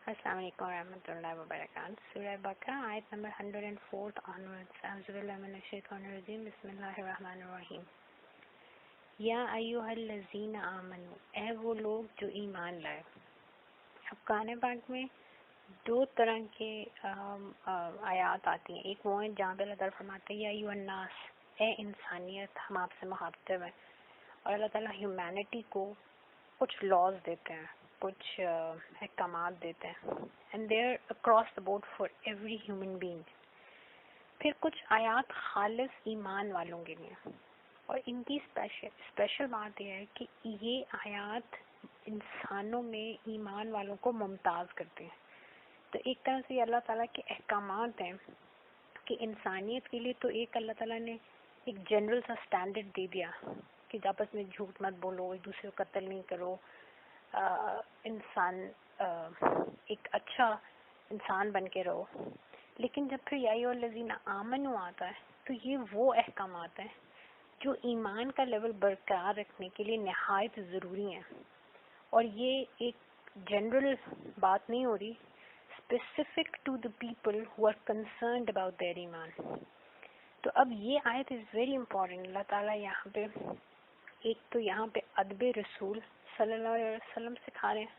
السلام علیکم ورحمۃ اللہ وبرکاتہ. سورہ بقرہ آیت نمبر 104 آنورڈز. اعوذ باللہ من الشیطان الرجیم. بسم اللہ الرحمن الرحیم. یا ایھا الذین آمنو، اے وہ لوگ جو ایمان لائے. اب قرآن پاک میں دو طرح کے آیات آتی ہیں. ایک وہ ہیں جہاں پہ اللہ تعالیٰ فرماتے ہیں یا ایھا الناس، اے انسانیت ہم آپ سے مخاطب ہیں، اور اللہ تعالیٰ ہیومینٹی کو کچھ لاز دیتے ہیں، کچھ احکامات دیتے ہیں، and they are across the board for every human being. پھر کچھ آیات خالص ایمان والوں کے لیے، اور ان کی اسپیشل بات یہ ہے کہ یہ آیات انسانوں میں ایمان والوں کو ممتاز کرتے ہیں. تو ایک طرح سے یہ اللہ تعالیٰ کے احکامات ہیں کہ انسانیت کے لیے تو ایک اللہ تعالیٰ نے ایک جنرل سا اسٹینڈرڈ دے دیا کہ آپس میں جھوٹ مت بولو، ایک دوسرے کو قتل نہیں کرو، انسان ایک اچھا انسان بن کے رہو. لیکن جب پھر یا ایھا الذین آمنو آتا ہے تو یہ وہ احکامات ہیں جو ایمان کا لیول برقرار رکھنے کے لیے نہایت ضروری ہیں. اور یہ ایک جنرل بات نہیں ہو رہی، specific to the people who are concerned about their ایمان. تو اب یہ آیت از ویری امپورٹنٹ. اللہ تعالیٰ یہاں پہ ایک تو یہاں پہ ادب رسول صلی اللہ علیہ وسلم سکھا رہے ہیں.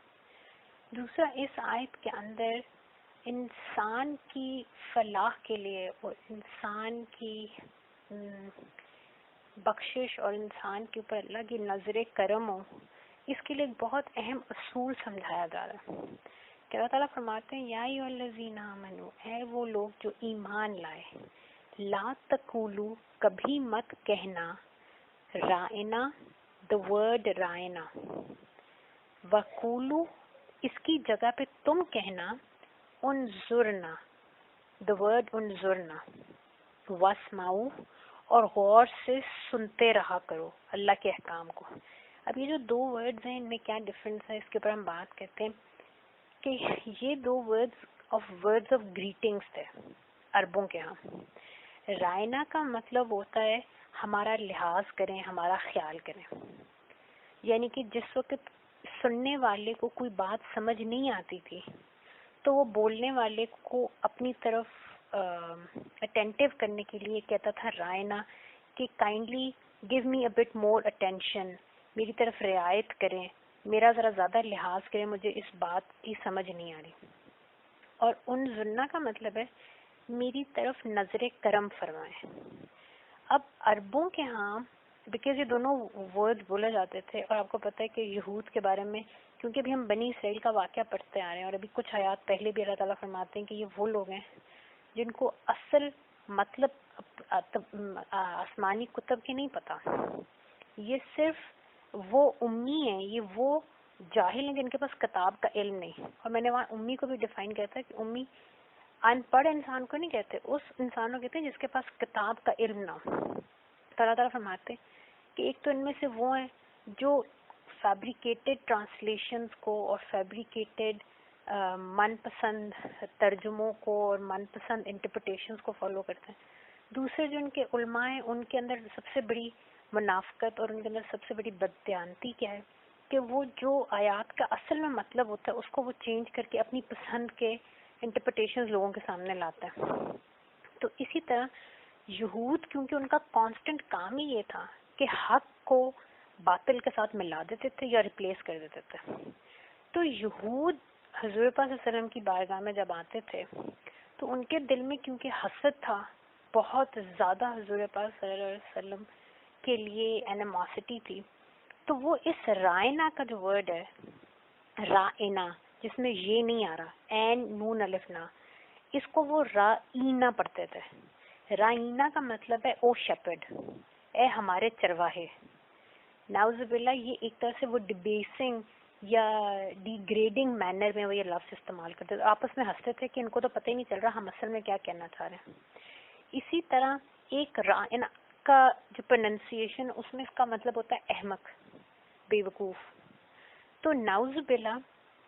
دوسرا اس آیت کے اندر انسان کی فلاح کے لیے اور انسان کی بخشش اور انسان کے اوپر اللہ کی نظر کرم ہو، اس کے لیے ایک بہت اہم اصول سمجھایا جا رہا ہے کہ اللہ تعالیٰ فرماتے ہیں یا ایھا الذین آمنو، اے وہ لوگ جو ایمان لائے. لا تقولوا، کبھی مت کہنا، رائنا، the word رائنا، وقولو، اس کی جگہ پہ تم کہنا، انظرنا، the word انظرنا، واسمعوا، اور غور سے سنتے رہا کرو اللہ کے احکام کو. اب یہ جو دو ورڈز ہیں ان میں کیا ڈفرینس ہے، اس کے اوپر ہم بات کرتے ہیں کہ یہ دو ورڈز آف گریٹنگس تھے عربوں کے ہاں. رائنا کا مطلب ہوتا ہے ہمارا لحاظ کریں، ہمارا خیال کریں. یعنی کہ جس وقت سننے والے کو کوئی بات سمجھ نہیں آتی تھی تو وہ بولنے والے کو اپنی طرف اٹینٹیو کرنے کے لیے کہتا تھا رائنا، کہ kindly give me a but more attention, میری طرف رعایت کریں، میرا ذرا زیادہ لحاظ کریں، مجھے اس بات کی سمجھ نہیں آ رہی. اور انظرنا کا مطلب ہے میری طرف نظر کرم فرمائیں. اب عربوں کے ہاں بیکاز یہ دونوں ورڈ بولے جاتے تھے، اور آپ کو پتہ ہے کہ یہود کے بارے میں کیونکہ ابھی ہم بنی اسرائیل کا واقعہ پڑھتے آ رہے ہیں، اور ابھی کچھ آیات پہلے بھی اللہ تعالیٰ فرماتے ہیں کہ یہ وہ لوگ ہیں جن کو اصل مطلب آسمانی کتب کے نہیں پتہ. یہ صرف وہ امی ہیں، یہ وہ جاہل ہیں جن کے پاس کتاب کا علم نہیں. اور میں نے وہاں امی کو بھی ڈیفائن کیا تھا کہ امی ان پڑھ انسان کو نہیں کہتے، اس انسان کو کہتے ہیں جس کے پاس کتاب کا علم نہ ہو. اللہ تعالیٰ فرماتے کہ ایک تو ان میں سے وہ ہیں جو فیبریکیٹڈ ٹرانسلیشنز کو اور فیبریکیٹڈ من پسند ترجموں کو اور من پسند انٹرپریٹیشنز کو فالو کرتے ہیں. دوسرے جو ان کے علماء ہیں ان کے اندر سب سے بڑی منافقت اور ان کے اندر سب سے بڑی بددیانتی کیا ہے کہ وہ جو آیات کا اصل میں مطلب ہوتا ہے اس کو وہ چینج کر کے اپنی پسند کے انٹرپریٹیشنز لوگوں کے سامنے لاتا ہے. تو اسی طرح یہود کیونکہ ان کا کانسٹنٹ کام ہی یہ تھا کہ حق کو باطل کے ساتھ ملا دیتے تھے یا ریپلیس کر دیتے تھے. تو یہود حضور پاک صلی اللہ علیہ وسلم کی بارگاہ میں جب آتے تھے تو ان کے دل میں کیونکہ حسد تھا بہت زیادہ، حضور پاک صلی اللہ علیہ وسلم کے لیے اینیموسٹی تھی. تو وہ اس رائنا کا جو ورڈ ہے رائنا، جس میں یہ نہیں آ رہا این نون الف نا، اس کو وہ رائنا پڑھتے تھے. رائنا کا مطلب ہے او شیپرڈ، اے ہمارے چرواہے. نعوذ باللہ یہ ایک طرح سے وہ ڈیبیسنگ یا ڈیگریڈنگ مینر میں وہ یہ لفظ استعمال کرتے تھے. آپس میں ہنستے تھے کہ ان کو تو پتہ ہی نہیں چل رہا ہم اصل میں کیا کہنا چاہ رہے ہیں. اسی طرح ایک رائنا کا جو پروننسیشن اس میں اس کا مطلب ہوتا ہے احمق، بے وقوف. تو نعوذ باللہ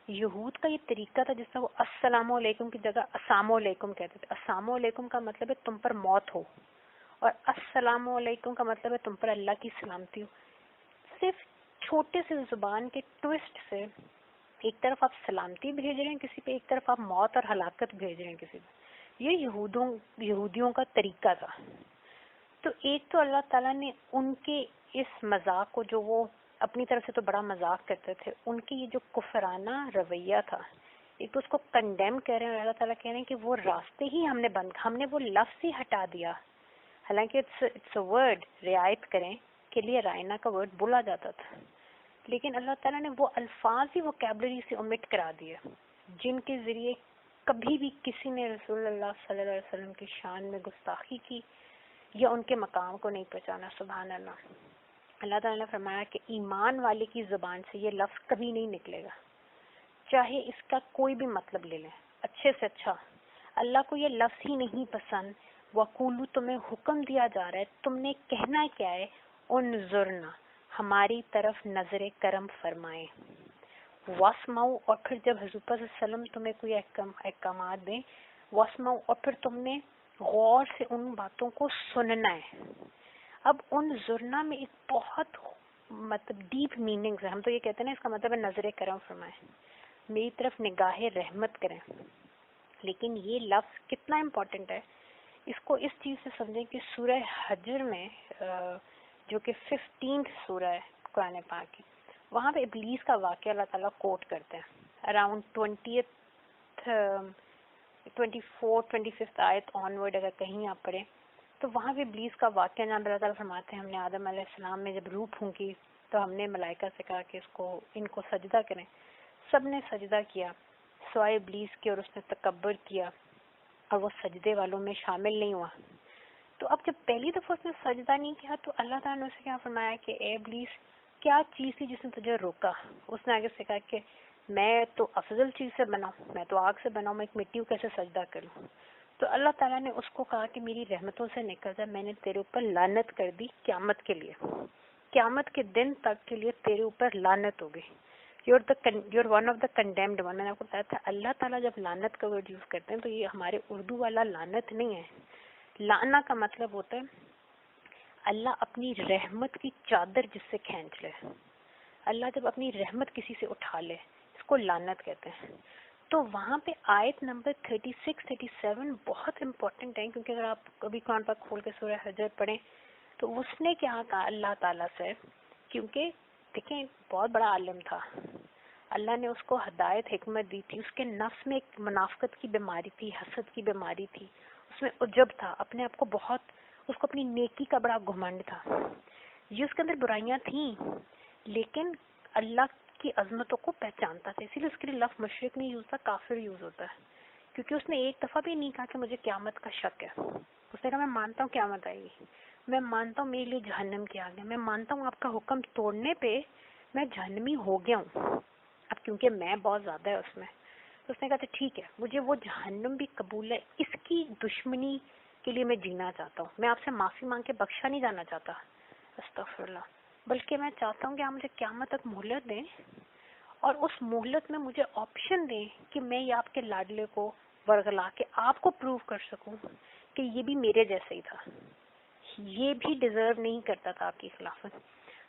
یہود کا یہ طریقہ تھا جس میں وہ السلام علیکم کی جگہ السلام علیکم کہتے تھے. السلام علیکم کا مطلب ہے تم پر موت ہو، اور السلام علیکم کا مطلب ہے تم پر اللہ کی سلامتی ہو. صرف چھوٹے سے زبان کے ٹوسٹ سے ایک طرف آپ سلامتی بھیج رہے ہیں کسی پہ، ایک طرف آپ موت اور ہلاکت بھیج رہے ہیں کسی پہ. یہ یہودیوں کا طریقہ تھا. تو ایک تو اللہ تعالیٰ نے ان کے اس مذاق کو، جو وہ اپنی طرف سے تو بڑا مذاق کرتے تھے، ان کی یہ جو کفرانہ رویہ تھا، ایک تو اس کو کنڈیم کر رہے ہیں، اور اللہ تعالیٰ کہہ رہے ہیں کہ وہ راستے ہی ہم نے وہ لفظ ہی ہٹا دیا. حالانکہ اٹس اے ورڈ، رعایت کریں کے لیے رائنا کا ورڈ بولا جاتا تھا، لیکن اللہ تعالیٰ نے وہ الفاظ ہی ووکیبلری سے omit کرا دیے جن کے ذریعے کبھی بھی کسی نے رسول اللہ صلی اللہ علیہ وسلم کی شان میں گستاخی کی یا ان کے مقام کو نہیں پہچانا. سبحان اللہ. اللہ تعالیٰ نے فرمایا کہ ایمان والے کی زبان سے یہ لفظ کبھی نہیں نکلے گا، چاہے اس کا کوئی بھی مطلب لے لیں، اچھے سے اچھا. اللہ کو یہ لفظ ہی نہیں پسند. وَقُولُوا، تمہیں حکم دیا جا رہا ہے، تم نے کہنا کیا ہے؟ انظرنا، ہماری طرف نظر کرم فرمائیں. واسمعوا، اور پھر جب حضور صلی اللہ علیہ وسلم تمہیں کوئی احکامات دیں، واسمعوا، اور پھر تم نے غور سے ان باتوں کو سننا ہے. اب انظرنا میں ایک بہت مطلب ڈیپ میننگز ہے. ہم تو یہ کہتے ہیں نا اس کا مطلب ہے نظر کرم فرمائیں، میری طرف نگاہ رحمت کریں. لیکن یہ لفظ کتنا امپورٹنٹ ہے، اس کو اس چیز سے سمجھیں کہ سورہ حجر میں جو کہ 15 سورہ ہے قرآن پاک کی، وہاں پہ ابلیس کا واقعہ اللہ تعالیٰ کوٹ کرتے ہیں اراؤنڈ 24 آیت آنورڈ. اگر کہیں آپ پڑھیں تو وہاں پہ ابلیس کا واقعہ جہاں اللہ تعالیٰ فرماتے ہیں ہم نے آدم علیہ السلام میں جب روح پھونکی تو ہم نے ملائکہ سے کہا کہ ان کو سجدہ کریں. سب نے سجدہ کیا سوائے ابلیس کے، اور اس نے تکبر کیا اور وہ سجدے والوں میں شامل نہیں ہوا. تو اب جب پہلی دفعہ اس نے سجدہ نہیں کیا تو اللہ تعالیٰ نے اسے کیا فرمایا کہ اے ابلیس، کیا چیز تھی جس نے تجھے روکا؟ اس نے آگے سے کہا کہ میں تو افضل چیز سے بنا ہوں، میں تو آگ سے بنا ہوں، میں ایک مٹی کو کیسے سجدہ کروں؟ تو اللہ تعالیٰ نے اس کو کہا کہ میری رحمتوں سے نکل جا، میں نے تیرے اوپر لعنت کر دی قیامت کے لیے، قیامت کے دن تک کے لیے تیرے اوپر لعنت ہو گئی. you're one of the condemned one. میں نے آپ کو بتایا تھا اللہ تعالیٰ جب لعنت کا ورڈ یوز کرتے ہیں تو یہ ہمارے اردو والا لعنت نہیں ہے. لعنہ کا مطلب ہوتا ہے اللہ اپنی رحمت کی چادر جس سے کھینچ لے. اللہ جب اپنی رحمت کسی سے اٹھا لے اس کو لعنت کہتے ہیں. تو وہاں پہ آیت نمبر 36-37 بہت امپورٹنٹ ہے، کیونکہ اگر آپ کبھی قرآن پاک کھول کے سورہ حجر پڑھیں تو اس نے کیا کہا اللہ تعالیٰ سے، کیونکہ دیکھیں بہت بڑا عالم تھا، اللہ نے اس کو ہدایت حکمت دی تھی، اس کے نفس میں ایک منافقت کی بیماری تھی، حسد کی بیماری تھی، اس میں عجب تھا، اپنے آپ کو بہت، اس کو اپنی نیکی کا بڑا گھمنڈ تھا. یہ اس کے اندر برائیاں تھیں لیکن اللہ کی عظمتوں کو پہچانتا تھا، اسی لیے اس کے لیے لفظ مشرک نہیں یوز ہوتا، کافر یوز ہوتا ہے، کیونکہ اس نے ایک دفعہ بھی نہیں کہا کہ مجھے قیامت کا شک ہے. اس نے کہا میں مانتا ہوں قیامت آئے گی، میں مانتا ہوں میرے لیے جہنم کی آگ ہے، میں مانتا ہوں آپ کا حکم توڑنے پہ میں جہنمی ہو گیا ہوں، اب کیونکہ میں بہت زیادہ ہے اس میں. تو اس نے کہا تھا ٹھیک ہے مجھے وہ جہنم بھی قبول ہے، اس کی دشمنی کے لیے میں جینا چاہتا ہوں، میں آپ سے معافی مانگ کے بخشا نہیں جانا چاہتا، استغفر اللہ، بلکہ میں چاہتا ہوں کہ آپ مجھے قیامت تک مہلت دیں اور اس مہلت میں مجھے آپشن دیں کہ میں یہ آپ کے لاڈلے کو ورغلا کے آپ کو پروو کر سکوں کہ یہ بھی میرے جیسا ہی تھا، یہ بھی ڈیزرو نہیں کرتا تھا آپ کی خلافت.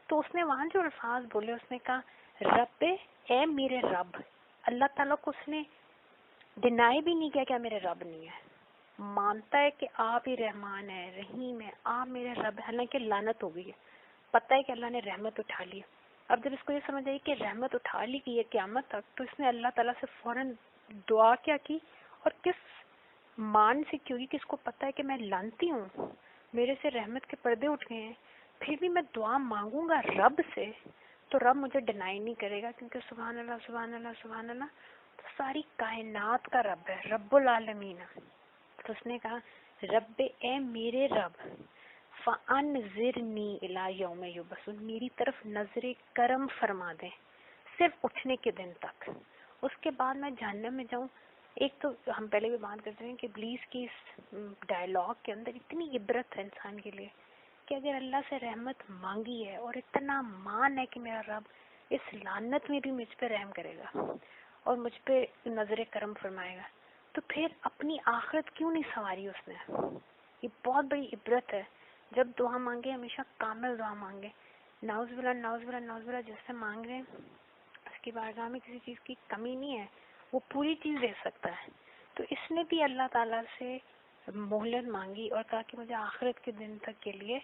تو اس نے وہاں جو الفاظ بولے اس نے کہا رب، اے میرے رب. اللہ تعالیٰ کو اس نے ڈینائی بھی نہیں کیا کہ میرے رب نہیں ہے، مانتا ہے کہ آپ ہی رحمان ہے، رحیم ہے، آپ میرے رب ہے، حالانکہ لعنت ہو گئی ہے، پتہ ہے کہ اللہ نے رحمت اٹھا لی. اب جب اس کو یہ سمجھ آئی کہ رحمت اٹھا لی گئی ہے قیامت تک، تو اس نے اللہ تعالیٰ سے فوراً دعا کیا کی، اور کس مان سے کیوں کہ اس کو پتہ ہے کہ میں لعنتی ہوں، میرے سے رحمت کے پردے اٹھ گئے ہیں، پھر بھی میں دعا مانگوں گا رب سے تو رب مجھے ڈینائی نہیں کرے گا، کیونکہ سبحان اللہ سبحان اللہ سبحان اللہ تو ساری کائنات کا رب ہے، رب العالمین. تو اس نے کہا رب، اے میرے رب، فَأَنذِرْنِي إِلَىٰ يَوْمِ يُبْعَثُونَ، میری طرف نظر کرم فرما دیں صرف اٹھنے کے دن تک، اس کے بعد میں جہنم میں جاؤں. ایک تو ہم پہلے بھی بات کرتے ہیں کہ ابلیس کی اس ڈائلاگ کے اندر اتنی عبرت ہے انسان کے لیے کہ اگر اللہ سے رحمت مانگی ہے اور اتنا مان ہے کہ میرا رب اس لعنت میں بھی مجھ پہ رحم کرے گا اور مجھ پہ نظر کرم فرمائے گا، تو پھر اپنی آخرت کیوں نہیں سنواری اس نے. یہ بہت بڑی عبرت ہے. جب دعا مانگے ہمیشہ کامل دعا مانگے. نعوذ باللہ نعوذ باللہ نعوذ باللہ جس سے مانگ رہے ہیں اس کی بارگاہ میں کسی چیز کی کمی نہیں ہے، وہ پوری چیز دے سکتا ہے. تو اس نے بھی اللہ تعالیٰ سے مہلت مانگی اور کہا کہ مجھے آخرت کے دن تک کے لیے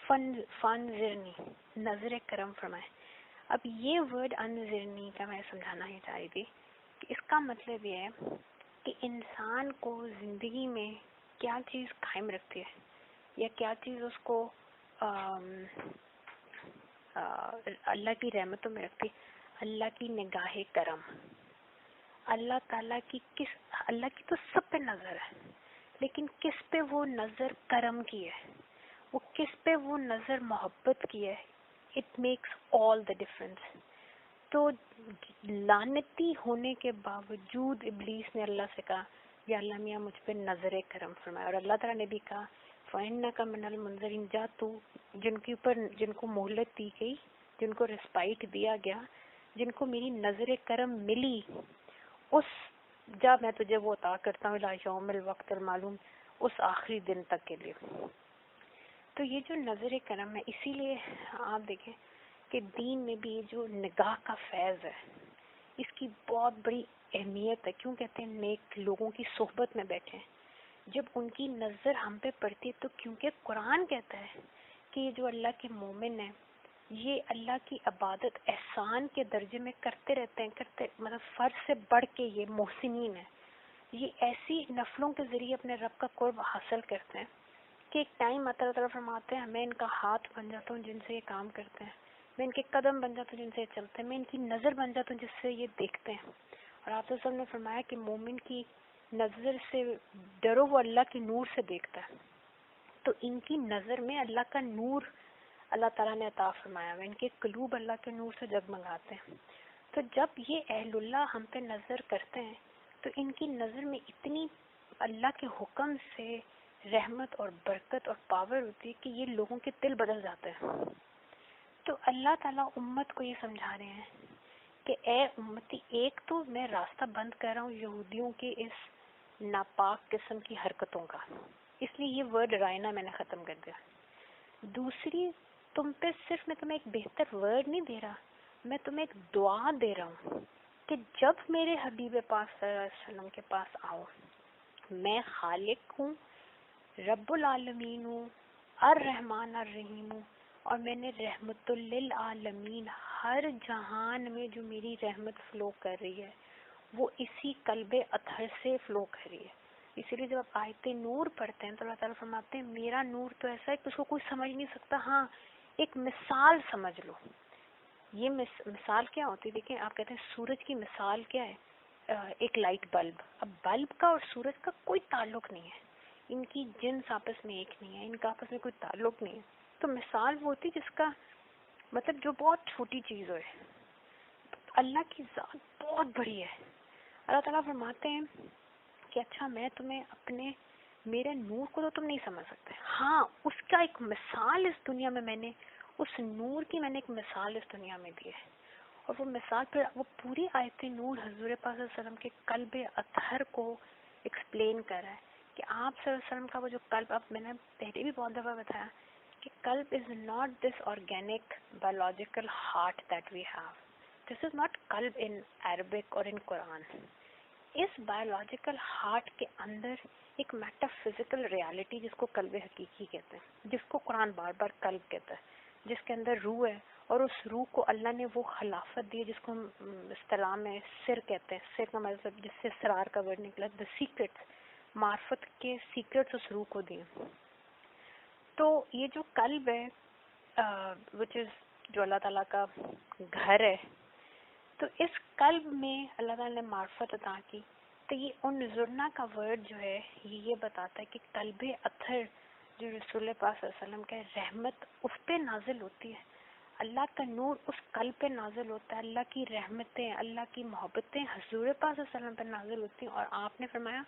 فانظرنی، نظر کرم فرمائے. اب یہ ورڈ انظرنی کا میں سمجھانا ہی چاہ رہی تھی کہ اس کا مطلب یہ ہے کہ انسان کو زندگی میں کیا چیز قائم رکھتی ہے یا کیا چیز اس کو اللہ کی رحمتوں میں رکھتی. اللہ کی نگاہ کرم، اللہ تعالیٰ کی اللہ کی تو سب پہ نظر ہے، لیکن کس پہ وہ نظر کرم کی ہے، وہ کس پہ وہ نظر محبت کی ہے. It makes all the difference. تو لعنتی ہونے کے باوجود ابلیس نے اللہ سے کہا یا اللہ میاں مجھ پہ نظر کرم فرمائے، اور اللہ تعالیٰ نے بھی کہا فَإِنَّكَ مِنَ الْمُنظَرِينَ، جا تو جن کو مہلت دی گئی، جن کو رسپائٹ دیا گیا، جن کو میری نظر کرم ملی، اس جب میں تجھے وہ عطا کرتا ہوں الی یوم الوقت المعلوم، اس آخری دن تک کے لیے. تو یہ جو نظر کرم ہے، اسی لیے آپ دیکھیں کہ دین میں بھی یہ جو نگاہ کا فیض ہے اس کی بہت بڑی اہمیت ہے. کیوں کہتے ہیں نیک لوگوں کی صحبت میں بیٹھیں، جب ان کی نظر ہم پہ پڑتی ہے تو کیونکہ قرآن کہتا ہے کہ یہ جو اللہ کے مومن ہیں یہ اللہ کی عبادت احسان کے درجے میں کرتے رہتے ہیں، مطلب فرض سے بڑھ کے یہ محسنین ہیں. یہ ایسی نفلوں کے ذریعے اپنے رب کا قرب حاصل کرتے ہیں کہ ایک ٹائم آتا اللہ فرماتے ہیں میں ان کا ہاتھ بن جاتا ہوں جن سے یہ کام کرتے ہیں، میں ان کے قدم بن جاتا ہوں جن سے یہ چلتے ہیں، میں ان کی نظر بن جاتا ہوں جس سے یہ دیکھتے ہیں. اور آپ صلی اللہ علیہ وسلم نے فرمایا کہ مومن کی نظر سے ڈرو وہ اللہ کے نور سے دیکھتا ہے. تو ان کی نظر میں اللہ کا نور اللہ تعالیٰ نے عطا فرمایا ہے، ان کے قلوب اللہ کے نور سے جگمگاتے ہیں. تو جب یہ اہل اللہ ہم پہ نظر کرتے ہیں تو ان کی نظر میں اتنی اللہ کے حکم سے رحمت اور برکت اور پاور ہوتی ہے کہ یہ لوگوں کے دل بدل جاتے ہیں. تو اللہ تعالیٰ امت کو یہ سمجھا رہے ہیں کہ اے امتی، ایک تو میں راستہ بند کر رہا ہوں یہودیوں کے اس ناپاک قسم کی حرکتوں کا، اس لیے یہ ورڈ رائنا میں نے ختم کر دیا. دوسری، تم پہ صرف میں تمہیں ایک بہتر ورڈ نہیں دے رہا، میں تمہیں ایک دعا دے رہا ہوں کہ جب میرے حبیب پاک صلی اللہ علیہ وسلم کے پاس آؤ، میں خالق ہوں، رب العالمین ہوں، الرحمن الرحیم ہوں، اور میں نے رحمت للعالمین، ہر جہان میں جو میری رحمت فلو کر رہی ہے وہ اسی قلب اطہر سے فلو کر رہی ہے. اسی لیے جب آپ آیت نور پڑھتے ہیں تو اللہ تعالیٰ فرماتے ہیں میرا نور تو ایسا ہے کہ اس کو کوئی سمجھ نہیں سکتا. ہاں ایک مثال سمجھ لو. یہ مثال کیا ہوتی ہے؟ دیکھیں آپ کہتے ہیں سورج کی مثال کیا ہے؟ ایک لائٹ بلب. اب بلب کا اور سورج کا کوئی تعلق نہیں ہے، ان کی جنس آپس میں ایک نہیں ہے، ان کا آپس میں کوئی تعلق نہیں ہے. تو مثال وہ ہوتی ہے جس کا مطلب جو بہت چھوٹی چیز ہوئے. اللہ کی ذات بہت بڑی ہے. اللہ تعالیٰ فرماتے ہیں کہ اچھا میں تمہیں اپنے میرے نور کو تو تم نہیں سمجھ سکتے، ہاں اس کا ایک مثال اس دنیا میں نے اس نور کی میں نے ایک مثال اس دنیا میں دی ہے. اور وہ مثال پھر وہ پوری آیت نور حضور پاک صلی اللہ علیہ وسلم کے قلب اطہر کو ایکسپلین کر رہا ہے کہ آپ صلی اللہ علیہ وسلم کا وہ جو قلب، اب میں نے پہلے بھی بہت دفعہ بتایا کہ قلب is not this organic biological heart that we have. This is not قلب ان عربک اور ان قرآن. اس بایولوجیکل ہارٹ کے اندر ایک میٹا فزیکل ریالٹی جس کو قلب حقیقی کہتے ہیں، جس کو قرآن بار بار قلب کہتا ہے، جس کے اندر روح ہے، اور اس روح کو اللہ نے وہ خلافت دی جس کو ہم اصطلاح میں سر کہتے ہیں. سر کا مطلب جس سے سرار کا ورڈ نکلا، دا سیکرٹس، معرفت کے سیکرٹس اس روح کو دیے. تو یہ جو قلب ہے وچ از جو اللہ تعالیٰ کا گھر ہے، تو اس قلب میں اللہ تعالیٰ نے معرفت عطا کی. تو یہ انظرنا کا ورڈ جو ہے یہ بتاتا ہے کہ قلب اطہر جو رسول پاک صلی اللہ علیہ وسلم کا رحمت اس پہ نازل ہوتی ہے، اللہ کا نور اس قلب پہ نازل ہوتا ہے، اللہ کی رحمتیں، اللہ کی محبتیں حضور پاک صلی اللہ علیہ وسلم پہ نازل ہوتی ہیں. اور آپ نے فرمایا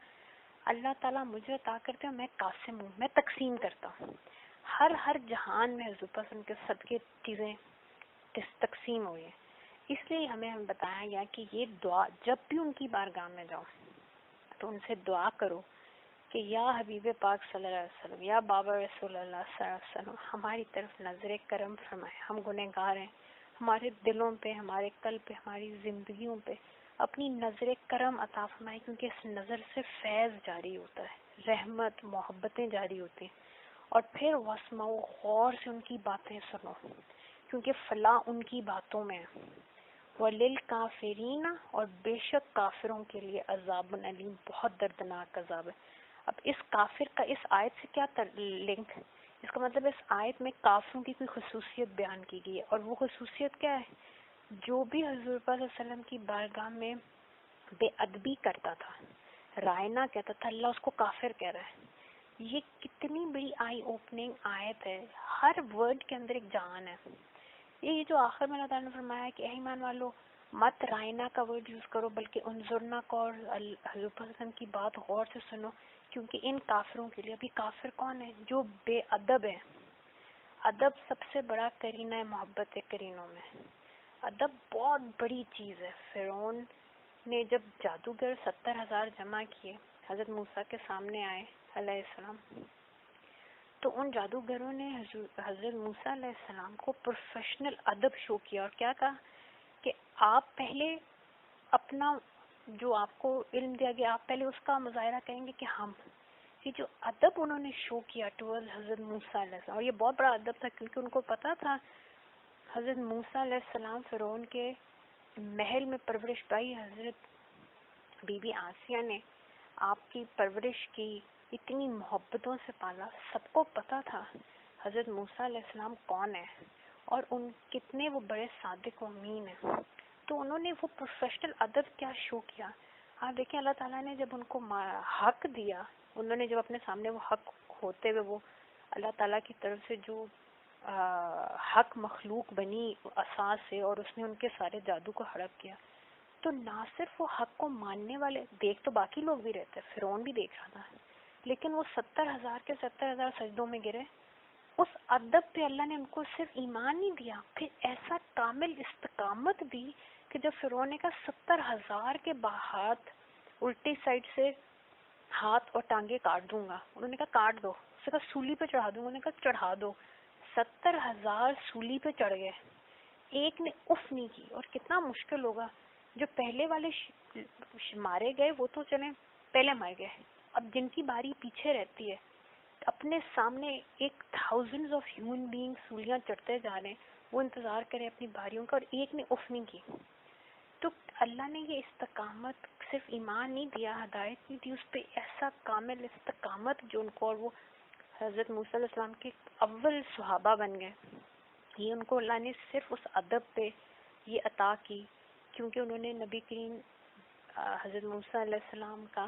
اللہ تعالیٰ مجھے عطا کرتے ہیں، میں قاسم ہوں، میں تقسیم کرتا ہوں. ہر جہان میں حضور پاک صلی اللہ علیہ وسلم کے صدقے چیزیں تقسیم ہوئی ہیں. اس لیے ہمیں بتایا گیا کہ یہ دعا جب بھی ان کی بارگاہ میں جاؤ تو ان سے دعا کرو کہ یا حبیب پاک صلی اللہ علیہ وسلم، یا بابا رسول اللہ صلی اللہ علیہ وسلم، ہماری طرف نظر کرم فرمائے. ہم گنہگار ہیں، ہمارے دلوں پہ، ہمارے قلب پہ، ہماری زندگیوں پہ اپنی نظر کرم عطا فرمائے، کیونکہ اس نظر سے فیض جاری ہوتا ہے، رحمت، محبتیں جاری ہوتی ہیں. اور پھر واسمعوا، غور سے ان کی باتیں سنو، کیونکہ فلاح ان کی باتوں میں ہے. وَلِلْكَافِرِينَ، اور بے شک کافروں کے لیے عذاب علیم، بہت دردناک عذاب ہے. اب اس کافر کا اس آیت سے کیا لنک؟ اس کا مطلب اس آیت میں کافروں کی کوئی خصوصیت بیان کی گئی ہے، اور وہ خصوصیت کیا ہے؟ جو بھی حضور صلی اللہ علیہ وسلم کی بارگاہ میں بے ادبی کرتا تھا، رائنا کہتا تھا، اللہ اس کو کافر کہہ رہا ہے. یہ کتنی بڑی آئی اوپننگ آیت ہے، ہر ورڈ کے اندر ایک جان ہے. یہ جو آخر میں اللہ تعالیٰ نے فرمایا کہ اے ایمان والو مت رائنا کا ورڈ یوز کرو، بلکہ انظرنا کو اور حضور صلی اللہ علیہ وسلم کی بات غور سے سنو، کیونکہ ان کافروں کے لیے. ابھی کافر کون ہے؟ جو بے ادب ہے. ادب سب سے بڑا کرینہ ہے محبت کرینوں میں. ادب بہت بڑی چیز ہے. فرعون نے جب جادوگر 70,000 جمع کیے حضرت موسیٰ کے سامنے آئے علیہ السلام، تو ان جادوگروں نے حضرت موسیٰ علیہ السلام کو پروفیشنل ادب شو کیا، اور کیا کہا کہ آپ پہلے اپنا جو آپ کو علم دیا گیا آپ پہلے اس کا مظاہرہ کریں گے کہ ہم. یہ جو ادب انہوں نے شو کیا ٹورڈ حضرت موسیٰ علیہ السلام، اور یہ بہت بڑا ادب تھا، کیونکہ ان کو پتا تھا حضرت موسیٰ علیہ السلام فرعون کے محل میں پرورش پائی. حضرت بی بی آسیہ نے آپ کی پرورش کی، اتنی محبتوں سے پالا. سب کو پتا تھا حضرت موسیٰ علیہ السلام کون ہے اور ان کتنے وہ بڑے صادق و امین ہیں. تو انہوں نے وہ پروفیشنل ادب کیا شو کیا. آپ دیکھیں اللہ تعالیٰ نے جب ان کو حق دیا، انہوں نے جب اپنے سامنے وہ حق ہوتے ہوئے وہ اللہ تعالیٰ کی طرف سے جو حق مخلوق بنی اساس سے، اور اس نے ان کے سارے جادو کو ہڑپ کیا، تو نہ صرف وہ حق کو ماننے والے، دیکھ تو باقی لوگ بھی رہتے، فرعون بھی دیکھ رہا تھا، لیکن وہ 70,000 کے 70,000 سجدوں میں گرے. اس ادب پہ اللہ نے ان کو صرف ایمان نہیں دیا، پھر ایسا کامل استقامت دی کہ جب فرعون نے کہا 70,000 کے ہاتھ الٹی سائڈ سے ہاتھ اور ٹانگیں کاٹ دوں گا، انہوں نے کہا کاٹ دو. اس نے کہا سولی پہ چڑھا دوں گا، انہوں نے کہا چڑھا دو. 70,000 سولی پہ چڑھ گئے، ایک نے اف نہیں کی. اور کتنا مشکل ہوگا، جو پہلے والے مارے گئے وہ تو چلیں پہلے مر گئے، اب جن کی باری پیچھے رہتی ہے، اپنے سامنے ایک thousands of human beings سولیاں چڑھتے جا رہے ہیں، وہ انتظار کریں اپنی باریوں کا، اور ایک نے اف نہیں کی. تو اللہ نے یہ استقامت صرف ایمان نہیں دیا، ہدایت نہیں دی، اس پہ ایسا کامل استقامت جو ان کو، اور وہ حضرت موسیٰ علیہ السلام کے اول صحابہ بن گئے. یہ ان کو اللہ نے صرف اس ادب پہ یہ عطا کی، کیونکہ انہوں نے نبی کریم حضرت موسیٰ علیہ السلام کا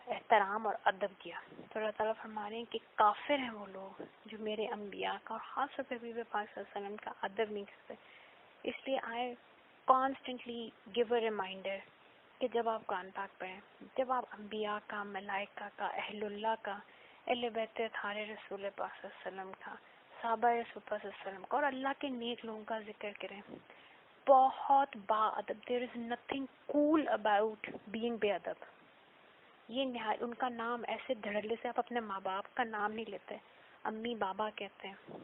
احترام اور ادب کیا. تو اللہ تعالیٰ فرما رہے ہیں کہ کافر ہیں وہ لوگ جو میرے انبیاء کا اور خاص طور پہ حبیب پاک صلی اللہ علیہ وسلم کا ادب نہیں کرتے. اس لیے آئے کانسٹنٹلی گیو اے ریمائنڈر کہ جب آپ قرآن پاک پڑھیں، جب آپ انبیاء کا، ملائکہ کا، اہل اللہ کا، اہل بیت اطہار رسول پاک صلی اللہ علیہ وسلم کا، صحابہ رسول پاک صلی اللہ علیہ وسلم کا، اور اللہ کے نیک لوگوں کا ذکر کریں، بہت با ادب. There is nothing cool about being بے ادب. یہ نہایت ان کا نام ایسے دھڑلے سے آپ اپنے ماں باپ کا نام نہیں لیتے، امی بابا کہتے ہیں،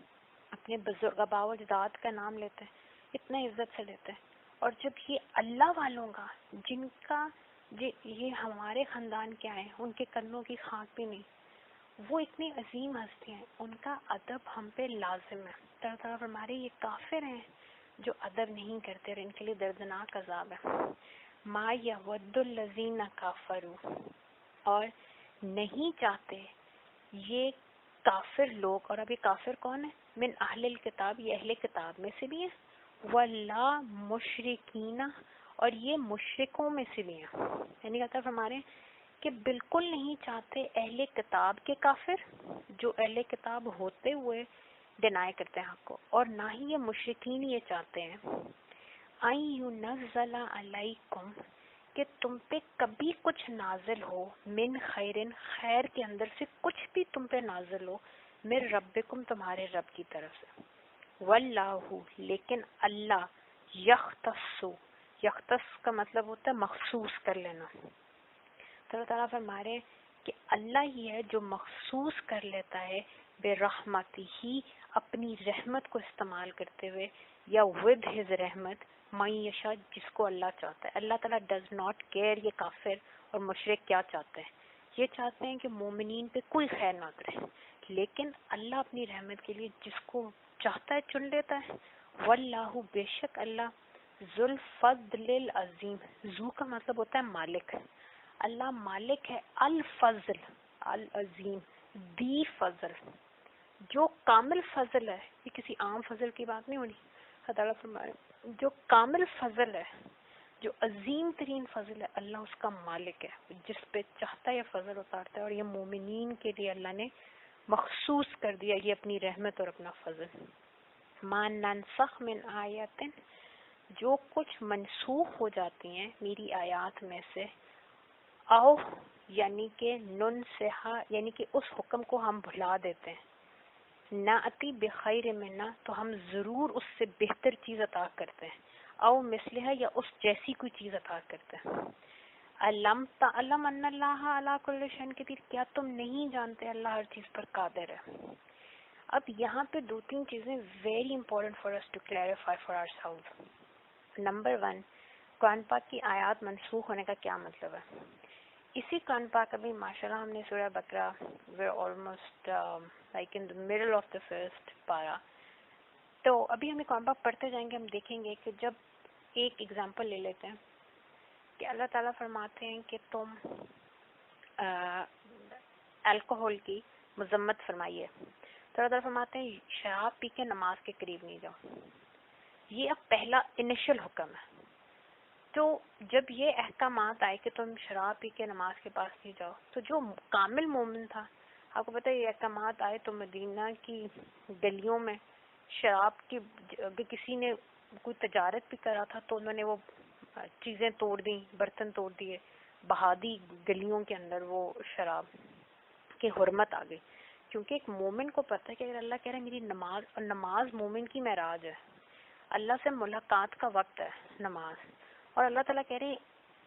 اپنے بزرگ آباء و اجداد کا نام لیتے ہیں، اتنا عزت سے لیتے ہیں. اور جب یہ اللہ والوں کا، جن کا یہ ہمارے خاندان کے آئے، ان کے کنوں کی خاک بھی نہیں، وہ اتنی عظیم ہستی ہیں، ان کا ادب ہم پہ لازم ہے. اللہ تعالیٰ فرما رہے یہ کافر ہیں جو ادب نہیں کرتے، اور ان کے لیے دردناک عذاب ہے. ما یود الذین کفروا، اور نہیں چاہتے یہ کافر لوگ، اور اب یہ کافر کون ہے؟ من اہل الکتاب، یہ اہل کتاب میں سے بھی ہیں، وَلَا مشرکین، اور یہ مشرکوں میں سے بھی ہیں. یعنی کہتا فرما رہے ہیں کہ بالکل نہیں چاہتے اہل کتاب کے کافر جو اہل کتاب ہوتے ہوئے ڈینائی کرتے ہیں حق کو، اور نہ ہی یہ مشرکین یہ چاہتے ہیں ان ينزل علیکم، کہ تم پہ کبھی کچھ نازل ہو، من خیرن، خیر کے اندر سے کچھ بھی تم پہ نازل ہو، من ربکم، تمہارے رب کی طرف سے. واللہ، لیکن اللہ، یختص کا مطلب ہوتا ہے مخصوص کر لینا. تو اللہ تعالیٰ فرما رہے ہیں کہ اللہ ہی ہے جو مخصوص کر لیتا ہے بے رحمتی ہی اپنی رحمت کو استعمال کرتے ہوئے یا ود ہز رحمت من یشاء جس کو اللہ چاہتا ہے. اللہ تعالیٰ ڈز ناٹ کیئر یہ کافر اور مشرک کیا چاہتے ہیں. یہ چاہتے ہیں کہ مومنین پہ کوئی خیر نہ کرے، لیکن اللہ اپنی رحمت کے لیے جس کو چاہتا ہے چن لیتا ہے. واللہ بے شک اللہ ذو الفضل العظیم. ذو کا مطلب ہوتا ہے مالک. اللہ مالک ہے الفضل العظیم، دی فضل، جو کامل فضل ہے. یہ کسی عام فضل کی بات نہیں ہونی. اللہ تعالیٰ فرمائے جو کامل فضل ہے، جو عظیم ترین فضل ہے، اللہ اس کا مالک ہے، جس پہ چاہتا ہے یہ فضل اتارتا ہے. اور یہ مومنین کے لیے اللہ نے مخصوص کر دیا یہ اپنی رحمت اور اپنا فضل. ما ننسخ من آیات، جو کچھ منسوخ ہو جاتی ہیں میری آیات میں سے، او یعنی کہ ننسخا یعنی کہ اس حکم کو ہم بھلا دیتے ہیں، ناتی بخیر منہ تو ہم ضرور اس سے بہتر چیز عطا کرتے ہیں، او مثلہ یا اس جیسی کوئی چیز عطا کرتے ہیں. علم تعلم ان اللہ علی کل شیء قدیر، کیا تم نہیں جانتے اللہ ہر چیز پر قادر ہے. اب یہاں پہ دو تین چیزیں very important for us to clarify for our self. Number 1، قرآن پاک کی آیات منسوخ ہونے کا کیا مطلب ہے. اسی قرآن پاک ابھی ماشاءاللہ ہم نے سورہ بقرہ we're almost like in the middle of the first para. تو ابھی ہمیں قرآن پاک پڑھتے جائیں گے، ہم دیکھیں گے کہ جب ایک ایگزامپل لے لیتے ہیں کہ اللہ تعالیٰ فرماتے ہیں کہ تم الکوہول کی مذمت فرمائیے، تو اللہ تعالیٰ فرماتے ہیں شراب پی کے نماز کے قریب نہیں جاؤ. یہ اب پہلا انیشل حکم ہے. تو جب یہ احکامات آئے کہ تم شراب پی کے نماز کے پاس نہیں جاؤ، تو جو کامل مومن تھا، آپ کو پتہ ہے یہ احکامات آئے تو مدینہ کی گلیوں میں شراب کی اگر کسی نے کوئی تجارت بھی کرا تھا تو انہوں نے وہ چیزیں توڑ دیں، برتن توڑ دیے، بہا دی گلیوں کے اندر وہ شراب کی حرمت آ گئی. کیونکہ ایک مومن کو پتہ ہے کہ اگر اللہ کہہ رہا ہے میری نماز، اور نماز مومن کی معراج ہے، اللہ سے ملاقات کا وقت ہے نماز، اور اللہ تعالیٰ کہہ رہے ہیں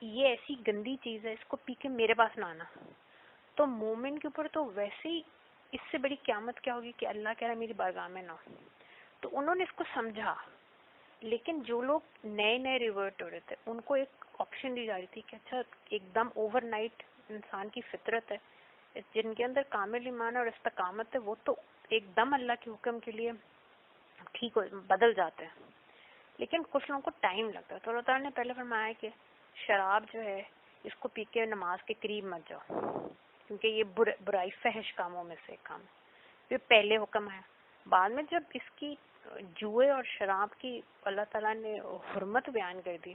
یہ ایسی گندی چیز ہے اس کو پی کے میرے پاس نہ آنا، تو مومن کے اوپر تو ویسے ہی اس سے بڑی قیامت کیا ہوگی کہ اللہ کہہ رہا ہے میری بارگاہ میں نہ ہو. تو انہوں نے اس کو سمجھا. لیکن جو لوگ نئے نئے ریورٹ ہو رہے تھے ان کو ایک آپشن دی جا رہی تھی کہ اچھا ایک دم اوور نائٹ انسان کی فطرت ہے، جن کے اندر کامل ایمان اور استقامت ہے وہ تو ایک دم اللہ کے حکم کے لیے ٹھیک ہو بدل جاتے ہیں. لیکن کچھ لوگوں کو ٹائم لگتا ہے. تو اللہ تعالیٰ نے پہلے فرمایا کہ شراب جو ہے اس کو پی کے نماز کے قریب مت جاؤ، کیونکہ یہ برائی فحش کاموں میں سے ایک کام. یہ پہلے حکم ہے. بعد میں جب اس کی جوئے اور شراب کی اللہ تعالیٰ نے حرمت بیان کر دی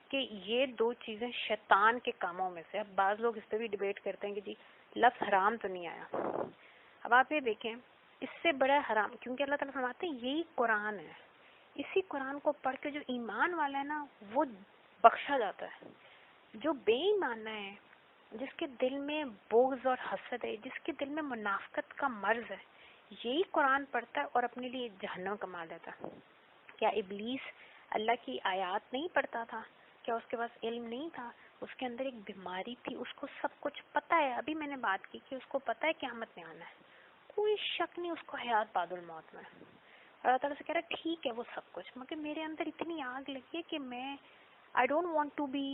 کہ یہ دو چیزیں شیطان کے کاموں میں سے. اب بعض لوگ اس پہ بھی ڈیبیٹ کرتے ہیں کہ جی لفظ حرام تو نہیں آیا. اب آپ یہ دیکھیں اس سے بڑا حرام، کیونکہ اللہ تعالیٰ فرماتے ہیں یہی قرآن ہے، اسی قرآن کو پڑھ کے جو ایمان والا ہے نا وہ بخشا جاتا ہے. جو بے ایمان ہے، جس کے دل میں بغض اور حسد ہے، جس کے دل میں منافقت کا مرض ہے، یہی قرآن پڑھتا ہے اور اپنے لیے جہنم کما لیتا ہے. کیا ابلیس اللہ کی آیات نہیں پڑھتا تھا؟ کیا اس کے پاس علم نہیں تھا؟ اس کے اندر ایک بیماری تھی، اس کو سب کچھ پتہ ہے. ابھی میں نے بات کی کہ اس کو پتہ ہے قیامت میں آنا ہے، کوئی شک نہیں اس کو حیات بعد الموت میں. اللہ تعالیٰ سے کہہ رہا ہے ٹھیک ہے وہ سب کچھ، مگر میرے اندر اتنی آگ لگی ہے کہ میں I don't want to be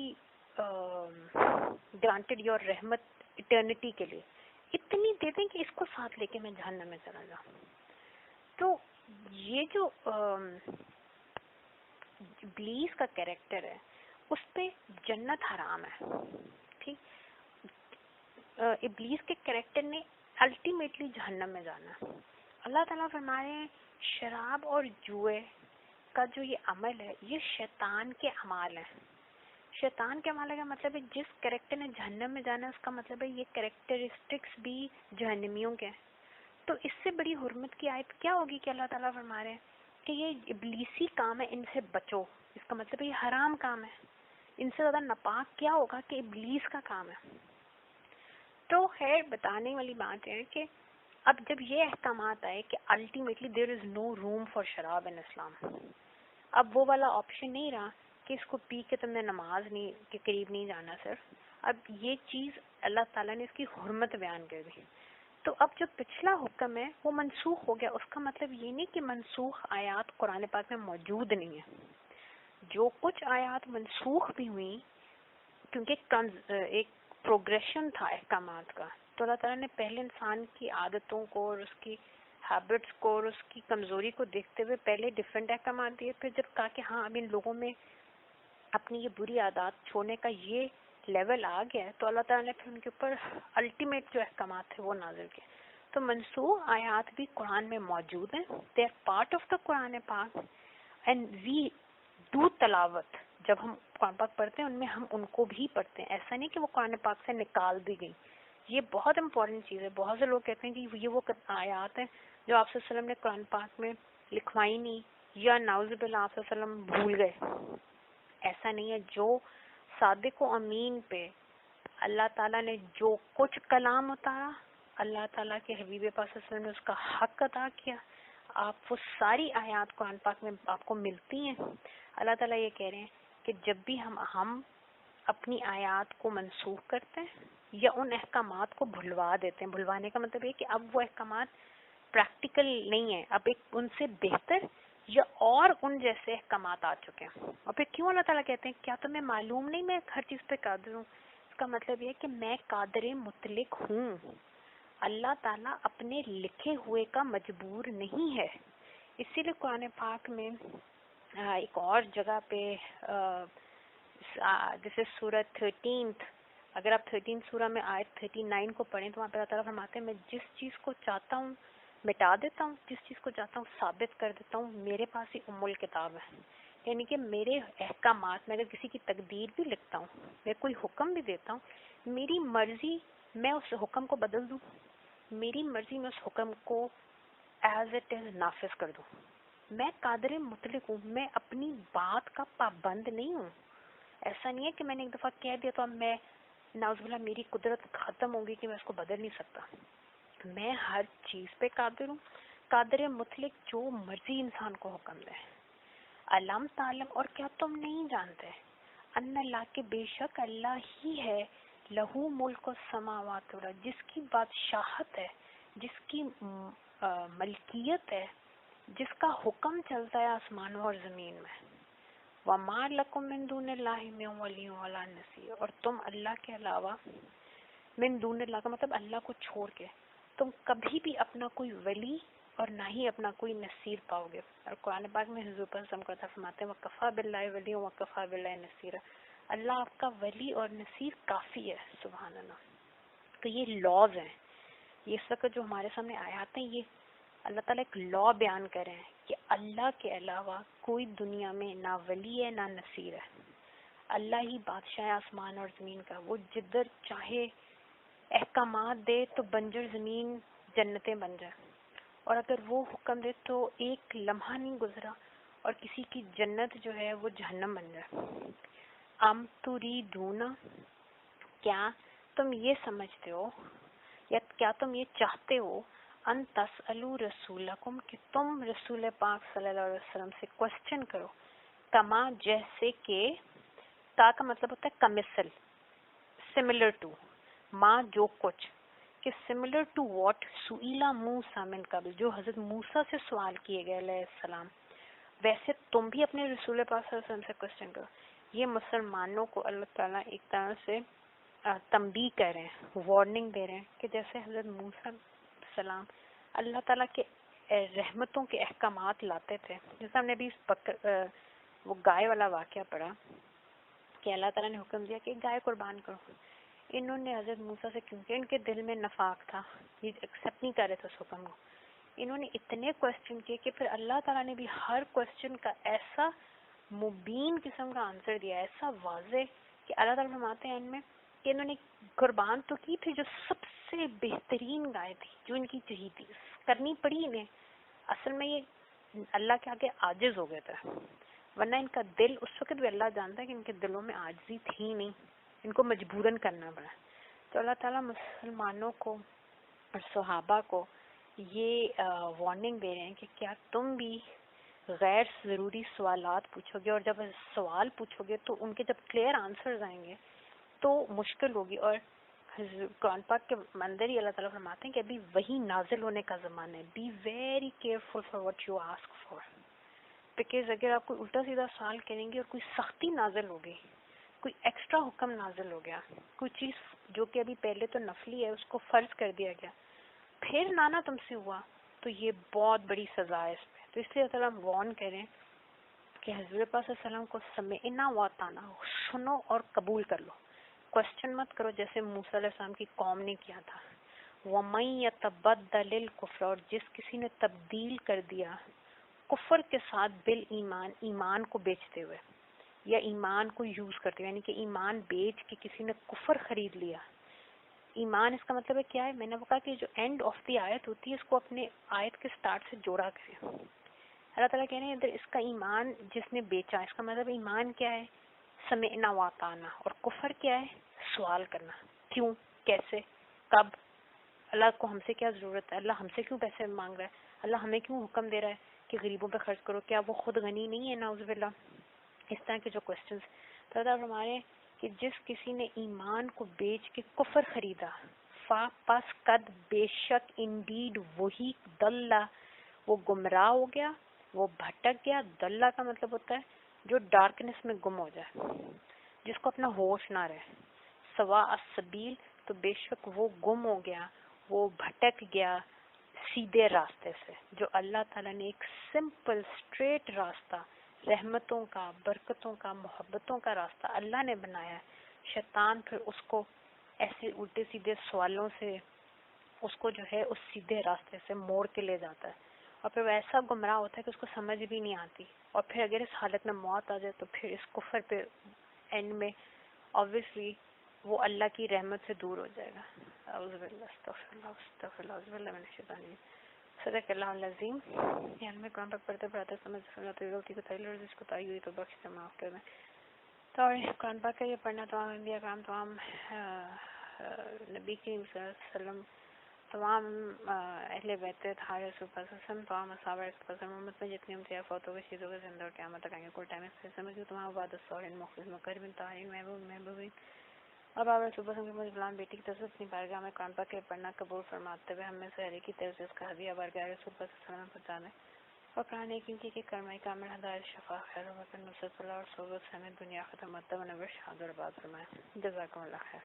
granted your رحمت اٹرنیٹی کے لیے، اتنی دے دیں کہ اس کو ساتھ لے کے میں جہنم میں چلا جاؤں. تو یہ جو ابلیس کا کیریکٹر ہے اس پہ جنت حرام ہے. ٹھیک، ابلیس کے کیریکٹر نے الٹیمیٹلی جہنم میں جانا. اللہ تعالیٰ فرما رہے ہیں شراب اور جوئے کا جو یہ عمل ہے یہ شیطان کے اعمال ہیں. شیطان کے اعمال کا مطلب ہے جس کریکٹر نے جہنم میں جانا ہے اس کا مطلب ہے یہ کریکٹرسٹکس بھی جہنمیوں کے ہیں. تو اس سے بڑی حرمت کی آیت کیا ہوگی کہ اللہ تعالیٰ فرما رہے ہیں کہ یہ ابلیسی کام ہے، ان سے بچو. اس کا مطلب ہے یہ حرام کام ہے. ان سے زیادہ ناپاک کیا ہوگا کہ ابلیس کا کام ہے. تو خیر بتانے والی بات ہے کہ اب جب یہ احکامات آئے کہ ultimately there is know room for شراب ان اسلام، اب وہ والا آپشن نہیں رہا کہ اس کو پی کے تم نے نماز نہیں کے قریب نہیں جانا. صرف اب یہ چیز اللہ تعالیٰ نے اس کی حرمت بیان کر دی. تو اب جو پچھلا حکم ہے وہ منسوخ ہو گیا. اس کا مطلب یہ نہیں کہ منسوخ آیات قرآن پاک میں موجود نہیں ہے. جو کچھ آیات منسوخ بھی ہوئی کیونکہ ایک پروگریشن تھا احکامات کا, تو اللہ تعالیٰ نے پہلے انسان کی عادتوں کو اور اس کی ہیبٹس کو اور اس کی کمزوری کو دیکھتے ہوئے پہلے ڈفرینٹ احکامات دیے. پھر جب کہا کہ ہاں اب ان لوگوں میں اپنی یہ بری عادات چھوڑنے کا یہ لیول آ گیا ہے, تو اللہ تعالیٰ نے پھر ان کے اوپر الٹیمیٹ جو احکامات تھے وہ نازل کیے. تو منسوخ آیات بھی قرآن میں موجود ہیں. They are part of the قرآن پاک اینڈ وی ڈو تلاوت. جب ہم قرآن پاک پڑھتے ہیں ان میں ہم ان کو بھی پڑھتے ہیں. ایسا نہیں کہ وہ قرآن پاک سے نکال دی گئی. یہ بہت امپورٹنٹ چیز ہے. بہت سے لوگ کہتے ہیں کہ یہ وہ آیات ہیں جو آپ صلی اللہ علیہ وسلم نے قرآن پاک میں لکھوائی نہیں, یا نعوذ باللہ آپ صلی اللہ علیہ وسلم بھول گئے. ایسا نہیں ہے. جو صادق و امین پہ اللہ تعالیٰ نے جو کچھ کلام اتارا, اللہ تعالیٰ کے حبیب پاک صلی اللہ علیہ وسلم نے اس کا حق ادا کیا. آپ وہ ساری آیات قرآن پاک میں آپ کو ملتی ہیں. اللہ تعالیٰ یہ کہہ رہے ہیں کہ جب بھی ہم اپنی آیات کو منسوخ کرتے ہیں یا ان احکامات کو بھلوا دیتے ہیں. بھلوانے کا مطلب یہ کہ اب وہ احکامات پریکٹیکل نہیں ہیں, اب ایک ان سے بہتر یا اور ان جیسے احکامات آ چکے ہیں. اور پھر کیوں اللہ تعالیٰ کہتے ہیں کیا تمہیں معلوم نہیں میں ہر چیز پہ قادر ہوں؟ اس کا مطلب یہ کہ میں قادر مطلق ہوں. اللہ تعالیٰ اپنے لکھے ہوئے کا مجبور نہیں ہے. اسی لیے قرآن پاک میں ایک اور جگہ پہ جیسے سورۃ 13، اگر آپ 13 سورہ میں آیت 39 کو پڑھیں تو وہاں پہ اللہ تعالیٰ فرماتے ہیں میں جس چیز کو چاہتا ہوں مٹا دیتا ہوں, جس چیز کو چاہتا ہوں ثابت کر دیتا ہوں. میرے پاس ہی ام الکتاب ہے. یعنی کہ میرے احکامات میں اگر کسی کی تقدیر بھی لکھتا ہوں, میں کوئی حکم بھی دیتا ہوں, میری مرضی میں اس حکم کو بدل دوں, میری مرضی میں اس حکم کو ایز اٹ از نافذ کر دوں. میں قادر مطلق ہوں, میں اپنی بات کا پابند نہیں ہوں. ایسا نہیں ہے کہ میں نے ایک دفعہ کہہ دیا تو اب میں نعوذ باللہ میری قدرت ختم ہوگی کہ میں اس کو بدل نہیں سکتا. میں ہر چیز پہ قادر ہوں. قادر مطلق جو مرضی انسان کو حکم دے. علم تعلم, اور کیا تم نہیں جانتے ان اللہ کے بے شک اللہ ہی ہے لہو ملک السماوات والارض, جس کی بادشاہت ہے, جس کی ملکیت ہے, جس کا حکم چلتا ہے آسمانوں اور زمین میں. وما لکم من دون اللہ من ولی ولا نصیر, اور تم اللہ کے علاوہ من دون اللہ کا مطلب اللہ کو چھوڑ کے تم کبھی بھی اپنا کوئی ولی اور نہ ہی اپنا کوئی نصیر پاؤ گے. اور قرآن پاک میں حضور پر سم کرتا فرماتے ہیں وکفا باللہ ولی وکفا باللہ نصیر, اللہ آپ کا ولی اور نصیر کافی ہے. سبحان اللہ. تو یہ لاز ہیں, یہ اس وقت جو ہمارے سامنے آیات ہیں, یہ اللہ تعالیٰ ایک لا بیان کر رہے ہیں کہ اللہ کے علاوہ کوئی دنیا میں نہ ولی ہے نہ نصیر ہے. اللہ ہی بادشاہ آسمان اور زمین کا. وہ جدھر چاہے احکامات دے تو بنجر زمین جنتیں بن جائے, اور اگر وہ حکم دے تو ایک لمحہ نہیں گزرا اور کسی کی جنت جو ہے وہ جہنم بن جائے. ام تریدون, کیا تم یہ سمجھتے ہو یا کیا تم یہ چاہتے ہو ان تسألوا رسولکم, کہ تم رسول پاک صلی اللہ علیہ وسلم سے کوسچن کرو, کما جیسے کہ, تا کا مطلب ہوتا ہے کمثل, سملر ٹو, ما جو کچھ, کہ سملر ٹو واٹ سئیلا موسیٰ من قبل, جو حضرت موسیٰ سے سوال کیے گئے علیہ السلام, ویسے تم بھی اپنے رسول پاک صلی اللہ علیہ وسلم سے کوسچن کرو. یہ مسلمانوں کو اللہ تعالیٰ ایک طرح سے تنبیہ کر رہے ہیں, وارننگ دے رہے ہیں کہ جیسے حضرت موسیٰ السلام اللہ تعالیٰ کے رحمتوں کے احکامات لاتے تھے. جیسے ہم نے بھی وہ گائے والا واقعہ پڑھا کہ اللہ تعالیٰ نے حکم دیا کہ گائے قربان کرو. انہوں نے حضرت موسیٰ سے, کیونکہ ان کے دل میں نفاق تھا, یہ ایکسیپٹ نہیں کر رہے تھے اس حکم کو, انہوں نے اتنے کوسچن کیے کہ پھر اللہ تعالیٰ نے بھی ہر کوسچن کا ایسا مبین قسم کا آنسر دیا, ایسا واضح کہ اللہ تعالیٰ فرماتے ہیں ان میں کہ انہوں نے قربان تو کی تھی جو سب سے بہترین گائے تھی جو ان کی چاہیے تھی, کرنی پڑی انہیں. اصل میں یہ اللہ کے آگے عاجز ہو گیا تھا, ورنہ ان کا دل اس وقت بھی اللہ جانتا ہے کہ ان کے دلوں میں عاجزی تھی نہیں, ان کو مجبوراً کرنا پڑا. تو اللہ تعالیٰ مسلمانوں کو اور صحابہ کو یہ وارننگ دے رہے ہیں کہ کیا تم بھی غیر ضروری سوالات پوچھو گے, اور جب سوال پوچھو گے تو ان کے جب کلیئر آنسرز آئیں گے تو مشکل ہوگی. اور قرآن پاک کے اندر ہی اللہ تعالیٰ فرماتے ہیں کہ ابھی وہی نازل ہونے کا زمانہ ہے. Be very careful for what you ask for. Because اگر آپ کوئی الٹا سیدھا سوال کریں گے اور کوئی سختی نازل ہو گئی, کوئی ایکسٹرا حکم نازل ہو گیا, کوئی چیز جو کہ ابھی پہلے تو نفلی ہے اس کو فرض کر دیا گیا, پھر نانا تم سے ہوا, تو یہ بہت بڑی سزا ہے اس پہ. تو اس لیے اللہ تعالیٰ وارن کریں کہ حضور پاک صلی اللہ علیہ وسلم کو سمعنا واطعنا, سنو اور قبول کر لو, کوشچن مت کرو جیسے موسیٰ علیہ السلام کی قوم نے کیا تھا. وَمَن يَتَبَدَّلِ الْكُفْرَ, اور جس کسی نے تبدیل کر دیا کفر کے ساتھ بالایمان, ایمان کو بیچتے ہوئے یا ایمان کو یوز کرتے ہوئے, یعنی کہ ایمان بیچ کے کسی نے کفر خرید لیا. ایمان اس کا مطلب ہے کیا ہے؟ میں نے کہا کہ جو اینڈ آف دی آیت ہوتی ہے اس کو اپنے آیت کے سٹارٹ سے جوڑا کریں. اللہ تعالیٰ کہہ رہے ہیں ادھر اس کا ایمان جس نے بیچا, اس کا مطلب ایمان کیا ہے؟ سمعنا واطعنا. اور کفر کیا ہے؟ سوال کرنا, کیوں, کیسے, کب, اللہ کو ہم سے کیا ضرورت ہے, اللہ ہم سے کیوں پیسے مانگ رہا ہے, اللہ ہمیں کیوں حکم دے رہا ہے کہ غریبوں پہ خرچ کرو, کیا وہ خود غنی نہیں ہے؟ نعوذ باللہ. اس طرح کے جو کوشچنس. تو اللہ ہمارے کہ جس کسی نے ایمان کو بیچ کے کفر خریدا, فا پس قد بے شک انڈیڈ وہی دلہ, وہ گمراہ ہو گیا, وہ بھٹک گیا. دلہ کا مطلب ہوتا ہے جو ڈارکنس میں گم ہو جائے, جس کو اپنا ہوش نہ رہے. سوا السبیل, تو بے شک وہ گم ہو گیا, وہ بھٹک گیا سیدھے راستے سے, جو اللہ تعالیٰ نے ایک سمپل اسٹریٹ راستہ, رحمتوں کا, برکتوں کا, محبتوں کا راستہ اللہ نے بنایا ہے. شیطان پھر اس کو ایسے الٹے سیدھے سوالوں سے اس کو جو ہے اس سیدھے راستے سے موڑ کے لے جاتا ہے, اور پھر وہ ایسا گمراہ ہوتا ہے کہ اس کو سمجھ بھی نہیں آتی. اور پھر اگر اس حالت میں موت آ جائے تو پھر اس کفر پہ اینڈ میں obviously وہ اللہ کی رحمت سے دور ہو جائے گا. اعوذ باللہ, استغفر اللہ, استغفر اللہ, اعوذ باللہ من الشیطان الرجیم. صدق اللہ العظیم. یہ ہمیں قرآن پاک پڑھتے پڑھاتے سمجھ اللہ تو غلطی کو تائی, اور جس کو تائی ہوئی تو بخش دے, معاف کر دیں. تو قرآن پاک کا یہ پڑھنا تمام انبیاء کرام, تمام نبی کریم صلی اللہ علیہ وسلم, تمام اہل بیت ہر رسول صلی اللہ علیہ وسلم, تمام اصحاب رسول اللہ محمد میں جتنے ہم سے فوت ہو گئے, شہیدوں کے زندہ اور قیامت تک آئیں گے. کوئی ٹائم اس سے سمجھ تمام عباد الصالحین, مخلص, مقربین, طاہرین, محبوبین, اور بابا رسول اللہ کی مجھ غلام بیٹی کی طرف سے اپنی بارگاہ میں قرآن پاک کے پڑھنا قبول فرماتے ہوئے ہمیں سے ہر ایک کی طرف سے اس کا ہدیہ بارگاہ رسول اللہ صلی اللہ علیہ وسلم پہنچا دیں, اور قرآن ایک ان کی کرمائی کامل ہدایت شفا خیر و بکر نصرت اللہ اور صحبت سمیت دنیا ختم مطلب نبر شہاد اور باد فرمائے. جزاکم اللہ خیر.